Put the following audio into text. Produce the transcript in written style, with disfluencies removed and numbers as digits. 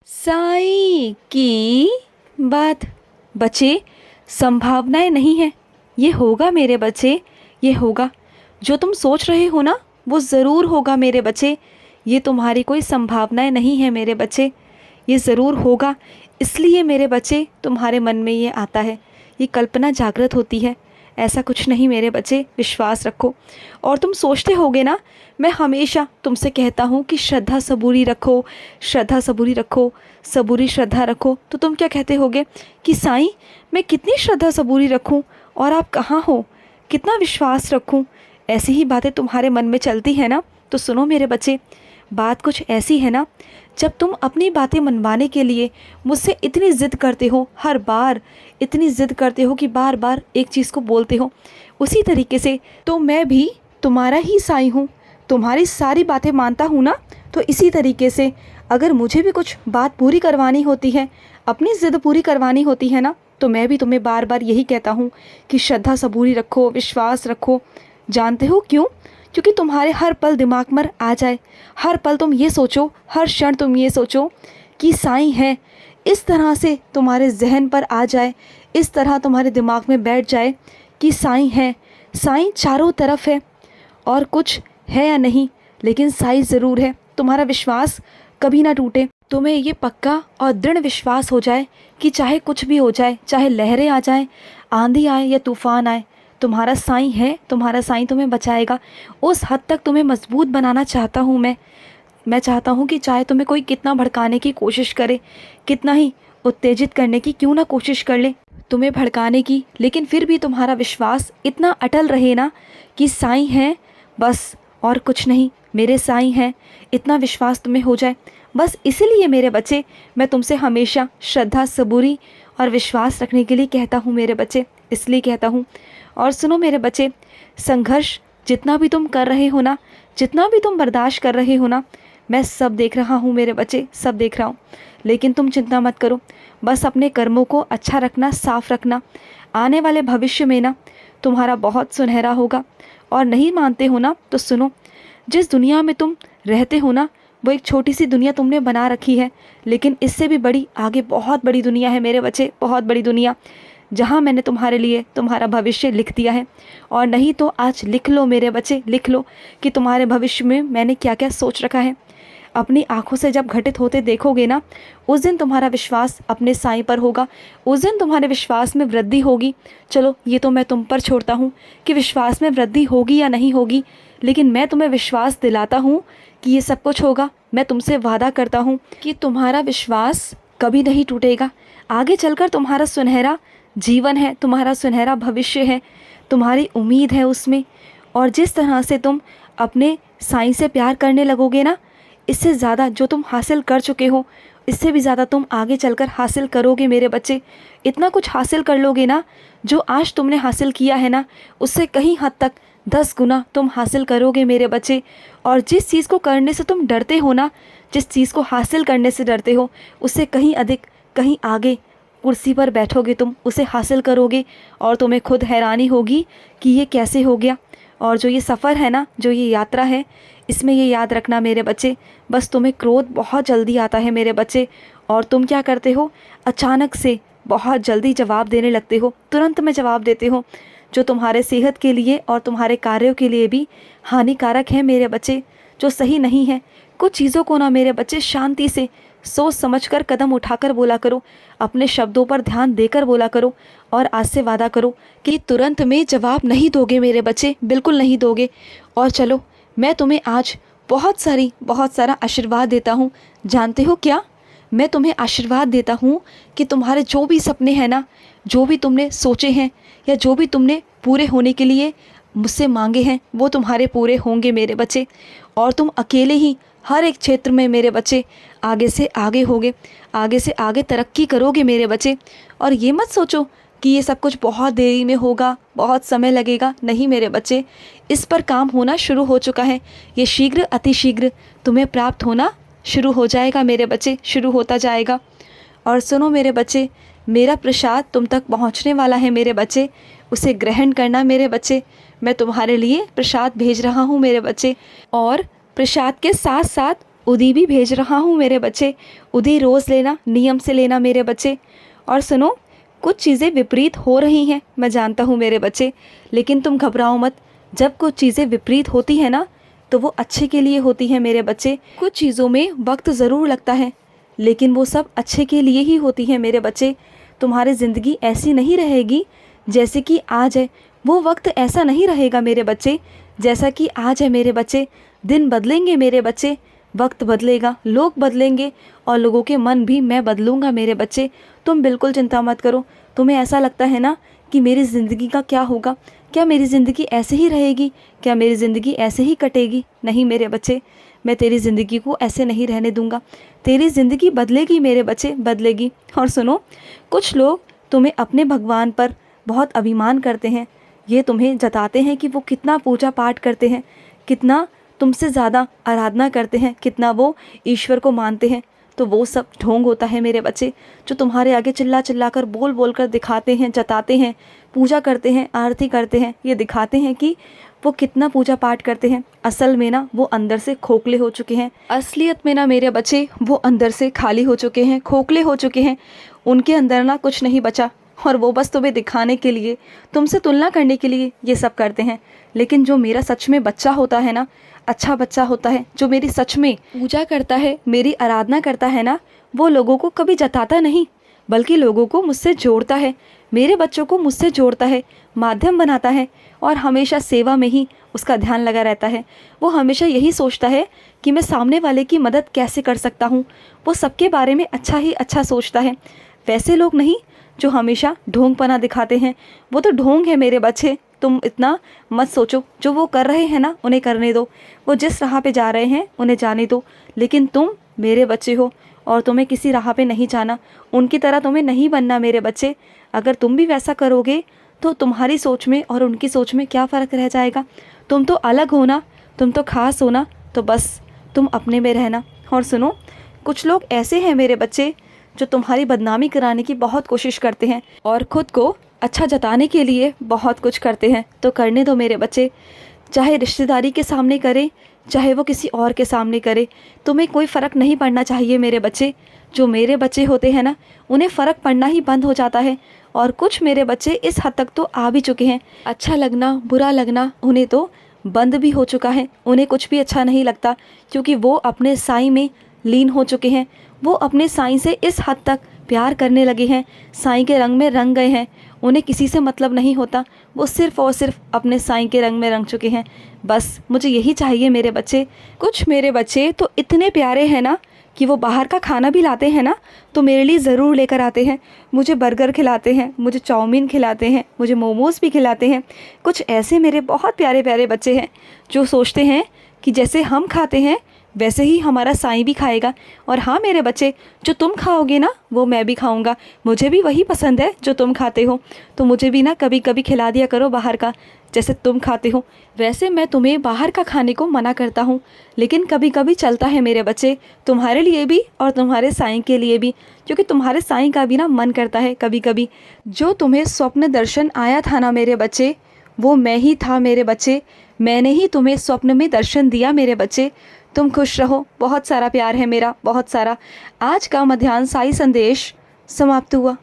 साईं की बात। बच्चे, संभावनाएं नहीं है, ये होगा मेरे बच्चे, ये होगा। जो तुम सोच रहे हो ना वो ज़रूर होगा मेरे बच्चे। ये तुम्हारी कोई संभावनाएं नहीं है मेरे बच्चे, ये ज़रूर होगा। इसलिए मेरे बच्चे तुम्हारे मन में ये आता है, ये कल्पना जागृत होती है। ऐसा कुछ नहीं मेरे बच्चे, विश्वास रखो। और तुम सोचते होगे ना, मैं हमेशा तुमसे कहता हूँ कि श्रद्धा सबूरी रखो, श्रद्धा सबूरी रखो, सबूरी श्रद्धा रखो। तो तुम क्या कहते होगे कि साईं मैं कितनी श्रद्धा सबूरी रखूँ और आप कहाँ हो, कितना विश्वास रखूँ। ऐसी ही बातें तुम्हारे मन में चलती है ना। तो सुनो मेरे बच्चे, बात कुछ ऐसी है ना, जब तुम अपनी बातें मनवाने के लिए मुझसे इतनी ज़िद करते हो, हर बार इतनी ज़िद करते हो कि बार बार एक चीज़ को बोलते हो, उसी तरीके से तो मैं भी तुम्हारा ही साईं हूँ, तुम्हारी सारी बातें मानता हूँ ना। तो इसी तरीके से अगर मुझे भी कुछ बात पूरी करवानी होती है, अपनी ज़िद पूरी करवानी होती है ना, तो मैं भी तुम्हें बार बार यही कहता हूँ कि श्रद्धा सबूरी रखो, विश्वास रखो। जानते हो क्यों? क्योंकि तुम्हारे हर पल दिमाग में आ जाए, हर पल तुम ये सोचो, हर क्षण तुम ये सोचो कि साईं है। इस तरह से तुम्हारे जहन पर आ जाए, इस तरह तुम्हारे दिमाग में बैठ जाए कि साईं है, साईं चारों तरफ है। और कुछ है या नहीं, लेकिन साईं ज़रूर है। तुम्हारा विश्वास कभी ना टूटे, तुम्हें ये पक्का और दृढ़ विश्वास हो जाए कि चाहे कुछ भी हो जाए, चाहे लहरें आ जाएं, आंधी आए या तूफ़ान आए, तुम्हारा साईं है, तुम्हारा साईं तुम्हें बचाएगा। उस हद तक तुम्हें मजबूत बनाना चाहता हूँ मैं चाहता हूँ कि चाहे तुम्हें कोई कितना भड़काने की कोशिश करे, कितना ही उत्तेजित करने की क्यों ना कोशिश कर ले, तुम्हें भड़काने की, लेकिन फिर भी तुम्हारा विश्वास इतना अटल रहे ना कि साईं है बस, और कुछ नहीं, मेरे साईं हैं, इतना विश्वास तुम्हें हो जाए। बस इसीलिए मेरे बच्चे मैं तुमसे हमेशा श्रद्धा सबूरी और विश्वास रखने के लिए कहता हूँ मेरे बच्चे, इसलिए कहता हूँ। और सुनो मेरे बच्चे, संघर्ष जितना भी तुम कर रहे हो ना, जितना भी तुम बर्दाश्त कर रहे हो ना, मैं सब देख रहा हूँ मेरे बच्चे, सब देख रहा हूँ। लेकिन तुम चिंता मत करो, बस अपने कर्मों को अच्छा रखना, साफ रखना। आने वाले भविष्य में ना तुम्हारा बहुत सुनहरा होगा। और नहीं मानते हो ना तो सुनो, जिस दुनिया में तुम रहते हो ना, वो एक छोटी सी दुनिया तुमने बना रखी है, लेकिन इससे भी बड़ी आगे बहुत बड़ी दुनिया है मेरे बच्चे, बहुत बड़ी दुनिया, जहाँ मैंने तुम्हारे लिए तुम्हारा भविष्य लिख दिया है। और नहीं तो आज लिख लो मेरे बच्चे, लिख लो कि तुम्हारे भविष्य में मैंने क्या क्या सोच रखा है। अपनी आंखों से जब घटित होते देखोगे ना, उस दिन तुम्हारा विश्वास अपने साईं पर होगा, उस दिन तुम्हारे विश्वास में वृद्धि होगी। चलो ये तो मैं तुम पर छोड़ता हूँ कि विश्वास में वृद्धि होगी या नहीं होगी, लेकिन मैं तुम्हें विश्वास दिलाता हूँ कि ये सब कुछ होगा। मैं तुमसे वादा करता हूँ कि तुम्हारा विश्वास कभी नहीं टूटेगा। आगे चलकर तुम्हारा सुनहरा जीवन है, तुम्हारा सुनहरा भविष्य है, तुम्हारी उम्मीद है उसमें। और जिस तरह से तुम अपने साईं से प्यार करने लगोगे ना, इससे ज़्यादा जो तुम हासिल कर चुके हो, इससे भी ज़्यादा तुम आगे चलकर हासिल करोगे मेरे बच्चे। इतना कुछ हासिल कर लोगे ना, जो आज तुमने हासिल किया है ना, उससे कहीं हद तक 10 गुना तुम हासिल करोगे मेरे बच्चे। और जिस चीज़ को करने से तुम डरते हो ना, जिस चीज़ को हासिल करने से डरते हो, उससे कहीं अधिक, कहीं आगे कुर्सी पर बैठोगे तुम, उसे हासिल करोगे और तुम्हें खुद हैरानी होगी कि ये कैसे हो गया। और जो ये सफ़र है ना, जो ये यात्रा है, इसमें ये याद रखना मेरे बच्चे, बस तुम्हें क्रोध बहुत जल्दी आता है मेरे बच्चे। और तुम क्या करते हो, अचानक से बहुत जल्दी जवाब देने लगते हो, तुरंत में जवाब देते हो, जो तुम्हारे सेहत के लिए और तुम्हारे कार्यों के लिए भी हानिकारक है मेरे बच्चे, जो सही नहीं है। कुछ चीज़ों को ना मेरे बच्चे शांति से सोच समझकर कदम उठाकर बोला करो, अपने शब्दों पर ध्यान देकर बोला करो। और आज से वादा करो कि तुरंत में जवाब नहीं दोगे मेरे बच्चे, बिल्कुल नहीं दोगे। और चलो मैं तुम्हें आज बहुत सारा आशीर्वाद देता हूँ। जानते हो क्या? मैं तुम्हें आशीर्वाद देता हूँ कि तुम्हारे जो भी सपने हैं ना, जो भी तुमने सोचे हैं या जो भी तुमने पूरे होने के लिए मुझसे मांगे हैं, वो तुम्हारे पूरे होंगे मेरे बच्चे। और तुम अकेले ही हर एक क्षेत्र में मेरे बच्चे आगे से आगे होगे, आगे से आगे तरक्की करोगे मेरे बच्चे। और ये मत सोचो कि ये सब कुछ बहुत देरी में होगा, बहुत समय लगेगा। नहीं मेरे बच्चे, इस पर काम होना शुरू हो चुका है। ये शीघ्र अतिशीघ्र तुम्हें प्राप्त होना शुरू हो जाएगा मेरे बच्चे, शुरू होता जाएगा। और सुनो मेरे बच्चे, मेरा प्रसाद तुम तक पहुंचने वाला है मेरे बच्चे, उसे ग्रहण करना मेरे बच्चे। मैं तुम्हारे लिए प्रसाद भेज रहा हूँ मेरे बच्चे। और प्रसाद के साथ साथ उदी भी भेज रहा हूँ मेरे बच्चे। उदी रोज़ लेना, नियम से लेना मेरे बच्चे। और सुनो, कुछ चीज़ें विपरीत हो रही हैं, मैं जानता हूँ मेरे बच्चे, लेकिन तुम घबराओ मत। जब कुछ चीज़ें विपरीत होती हैं ना, तो वो अच्छे के लिए होती हैं मेरे बच्चे। कुछ चीज़ों में वक्त ज़रूर लगता है, लेकिन वो सब अच्छे के लिए ही होती हैं मेरे बच्चे। तुम्हारी ज़िंदगी ऐसी नहीं रहेगी जैसे कि आज है। वो वक्त ऐसा नहीं रहेगा मेरे बच्चे जैसा कि आज है मेरे बच्चे। दिन बदलेंगे मेरे बच्चे, वक्त बदलेगा, लोग बदलेंगे, और लोगों के मन भी मैं बदलूंगा मेरे बच्चे। तुम बिल्कुल चिंता मत करो। तुम्हें ऐसा लगता है ना कि मेरी ज़िंदगी का क्या होगा, क्या मेरी ज़िंदगी ऐसे ही रहेगी, क्या मेरी ज़िंदगी ऐसे ही कटेगी? नहीं मेरे बच्चे, मैं तेरी ज़िंदगी को ऐसे नहीं रहने दूंगा। तेरी ज़िंदगी बदलेगी मेरे बच्चे, बदलेगी। और सुनो, कुछ लोग तुम्हें अपने भगवान पर बहुत अभिमान करते हैं। ये तुम्हें जताते हैं कि वो कितना पूजा पाठ करते हैं, कितना तुमसे ज़्यादा आराधना करते हैं, कितना वो ईश्वर को मानते हैं। तो वो सब ढोंग होता है मेरे बच्चे, जो तुम्हारे आगे चिल्ला चिल्ला कर, बोल बोल कर दिखाते हैं, जताते हैं, पूजा करते हैं, आरती करते हैं, ये दिखाते हैं कि वो कितना पूजा पाठ करते हैं। असल में ना वो अंदर से खोखले हो चुके हैं। असलियत में ना मेरे बच्चे वो अंदर से खाली हो चुके हैं, खोखले हो चुके हैं। उनके अंदर ना कुछ नहीं बचा, और वो बस तुम्हें दिखाने के लिए, तुमसे तुलना करने के लिए ये सब करते हैं। लेकिन जो मेरा सच में बच्चा होता है ना, अच्छा बच्चा होता है, जो मेरी सच में पूजा करता है, मेरी आराधना करता है ना, वो लोगों को कभी जताता नहीं, बल्कि लोगों को मुझसे जोड़ता है, मेरे बच्चों को मुझसे जोड़ता है, माध्यम बनाता है, और हमेशा सेवा में ही उसका ध्यान लगा रहता है। वो हमेशा यही सोचता है कि मैं सामने वाले की मदद कैसे कर सकता हूँ। वो सबके बारे में अच्छा ही अच्छा सोचता है। वैसे लोग नहीं जो हमेशा ढोंगपना दिखाते हैं, वो तो ढोंग है मेरे बच्चे। तुम इतना मत सोचो, जो वो कर रहे हैं ना उन्हें करने दो, वो जिस राह पे जा रहे हैं उन्हें जाने दो। लेकिन तुम मेरे बच्चे हो, और तुम्हें किसी राह पे नहीं जाना, उनकी तरह तुम्हें नहीं बनना मेरे बच्चे। अगर तुम भी वैसा करोगे तो तुम्हारी सोच में और उनकी सोच में क्या फ़र्क रह जाएगा? तुम तो अलग हो ना, तुम तो खास हो ना, तो बस तुम अपने में रहना। और सुनो, कुछ लोग ऐसे हैं मेरे बच्चे जो तुम्हारी बदनामी कराने की बहुत कोशिश करते हैं, और ख़ुद को अच्छा जताने के लिए बहुत कुछ करते हैं। तो करने दो मेरे बच्चे, चाहे रिश्तेदारी के सामने करे, चाहे वो किसी और के सामने करे, तुम्हें कोई फ़र्क नहीं पड़ना चाहिए मेरे बच्चे। जो मेरे बच्चे होते हैं ना, उन्हें फ़र्क पड़ना ही बंद हो जाता है। और कुछ मेरे बच्चे इस हद तक तो आ भी चुके हैं, अच्छा लगना बुरा लगना उन्हें तो बंद भी हो चुका है। उन्हें कुछ भी अच्छा नहीं लगता, क्योंकि वो अपने साईं में लीन हो चुके हैं। वो अपने साईं से इस हद तक प्यार करने लगे हैं, साईं के रंग में रंग गए हैं। उन्हें किसी से मतलब नहीं होता, वो सिर्फ़ और सिर्फ अपने साईं के रंग में रंग चुके हैं। बस मुझे यही चाहिए मेरे बच्चे। कुछ मेरे बच्चे तो इतने प्यारे हैं ना कि वो बाहर का खाना भी लाते हैं ना, तो मेरे लिए ज़रूर लेकर आते हैं। मुझे बर्गर खिलाते हैं, मुझे चाउमीन खिलाते हैं, मुझे मोमोज़ भी खिलाते हैं। कुछ ऐसे मेरे बहुत प्यारे प्यारे बच्चे हैं जो सोचते हैं कि जैसे हम खाते हैं वैसे ही हमारा साईं भी खाएगा। और हाँ मेरे बच्चे, जो तुम खाओगे ना वो मैं भी खाऊंगा। मुझे भी वही पसंद है जो तुम खाते हो, तो मुझे भी ना कभी कभी खिला दिया करो बाहर का, जैसे तुम खाते हो। वैसे मैं तुम्हें बाहर का खाने को मना करता हूँ, लेकिन कभी कभी चलता है मेरे बच्चे, तुम्हारे लिए भी और तुम्हारे साईं के लिए भी, क्योंकि तुम्हारे साईं का भी ना मन करता है कभी कभी। जो तुम्हें स्वप्न दर्शन आया था ना मेरे बच्चे, वो मैं ही था मेरे बच्चे। मैंने ही तुम्हें स्वप्न में दर्शन दिया मेरे बच्चे। तुम खुश रहो, बहुत सारा प्यार है मेरा, बहुत सारा। आज का मध्याह्न साई संदेश समाप्त हुआ।